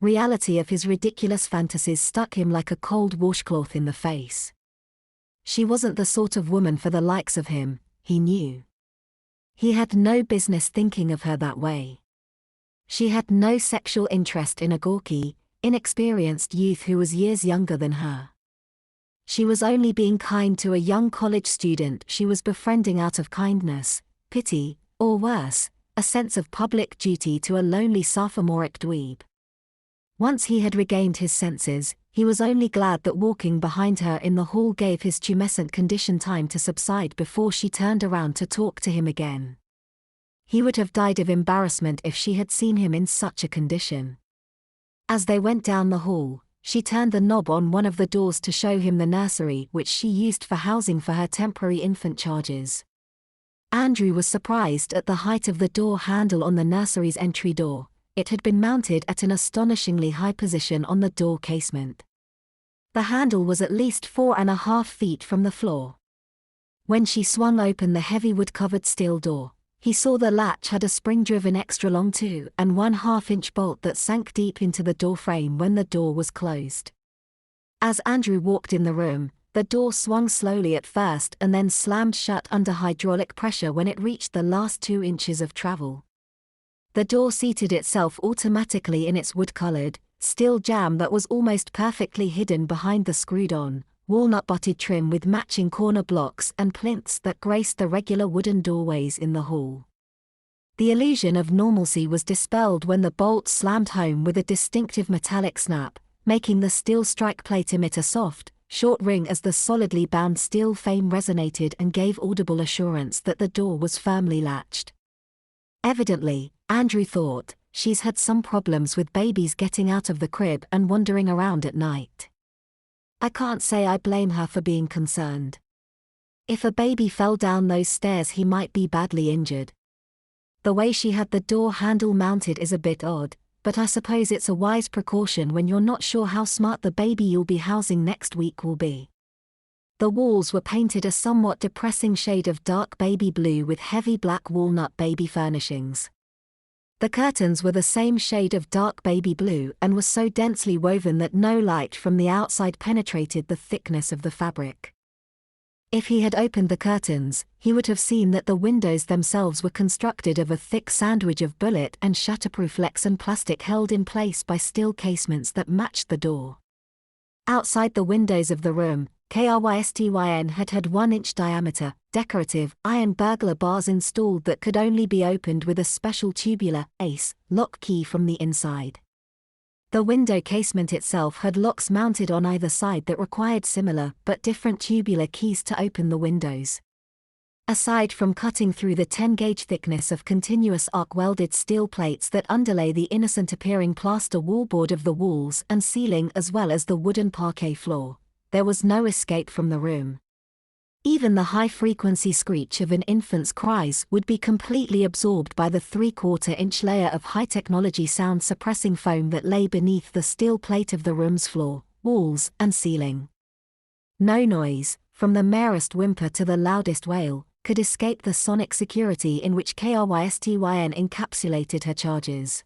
reality of his ridiculous fantasies stuck him like a cold washcloth in the face. She wasn't the sort of woman for the likes of him, he knew. He had no business thinking of her that way. She had no sexual interest in a gawky, inexperienced youth who was years younger than her. She was only being kind to a young college student she was befriending out of kindness, pity, or worse, a sense of public duty to a lonely sophomoric dweeb. Once he had regained his senses, he was only glad that walking behind her in the hall gave his tumescent condition time to subside before she turned around to talk to him again. He would have died of embarrassment if she had seen him in such a condition. As they went down the hall, she turned the knob on one of the doors to show him the nursery which she used for housing for her temporary infant charges. Andrew was surprised at the height of the door handle on the nursery's entry door. It had been mounted at an astonishingly high position on the door casement. The handle was at least 4.5 feet from the floor. When she swung open the heavy wood-covered steel door, he saw the latch had a spring-driven extra-long 2.5-inch bolt that sank deep into the door frame when the door was closed. As Andrew walked in the room, the door swung slowly at first and then slammed shut under hydraulic pressure when it reached the last 2 inches of travel. The door seated itself automatically in its wood-colored, steel jamb that was almost perfectly hidden behind the screwed-on, walnut-butted trim with matching corner blocks and plinths that graced the regular wooden doorways in the hall. The illusion of normalcy was dispelled when the bolt slammed home with a distinctive metallic snap, making the steel strike plate emit a soft, short ring as the solidly bound steel frame resonated and gave audible assurance that the door was firmly latched. Evidently, Andrew thought, she's had some problems with babies getting out of the crib and wandering around at night. I can't say I blame her for being concerned. If a baby fell down those stairs he might be badly injured. The way she had the door handle mounted is a bit odd, but I suppose it's a wise precaution when you're not sure how smart the baby you'll be housing next week will be. The walls were painted a somewhat depressing shade of dark baby blue with heavy black walnut baby furnishings. The curtains were the same shade of dark baby blue and were so densely woven that no light from the outside penetrated the thickness of the fabric. If he had opened the curtains, he would have seen that the windows themselves were constructed of a thick sandwich of bullet and shatterproof Lexan plastic held in place by steel casements that matched the door. Outside the windows of the room, KRYSTYN had 1-inch diameter, decorative, iron burglar bars installed that could only be opened with a special tubular, ace, lock key from the inside. The window casement itself had locks mounted on either side that required similar but different tubular keys to open the windows. Aside from cutting through the 10-gauge thickness of continuous arc-welded steel plates that underlay the innocent-appearing plaster wallboard of the walls and ceiling as well as the wooden parquet floor, there was no escape from the room. Even the high-frequency screech of an infant's cries would be completely absorbed by the 3/4-inch layer of high-technology sound-suppressing foam that lay beneath the steel plate of the room's floor, walls, and ceiling. No noise, from the merest whimper to the loudest wail, could escape the sonic security in which KRYSTYN encapsulated her charges.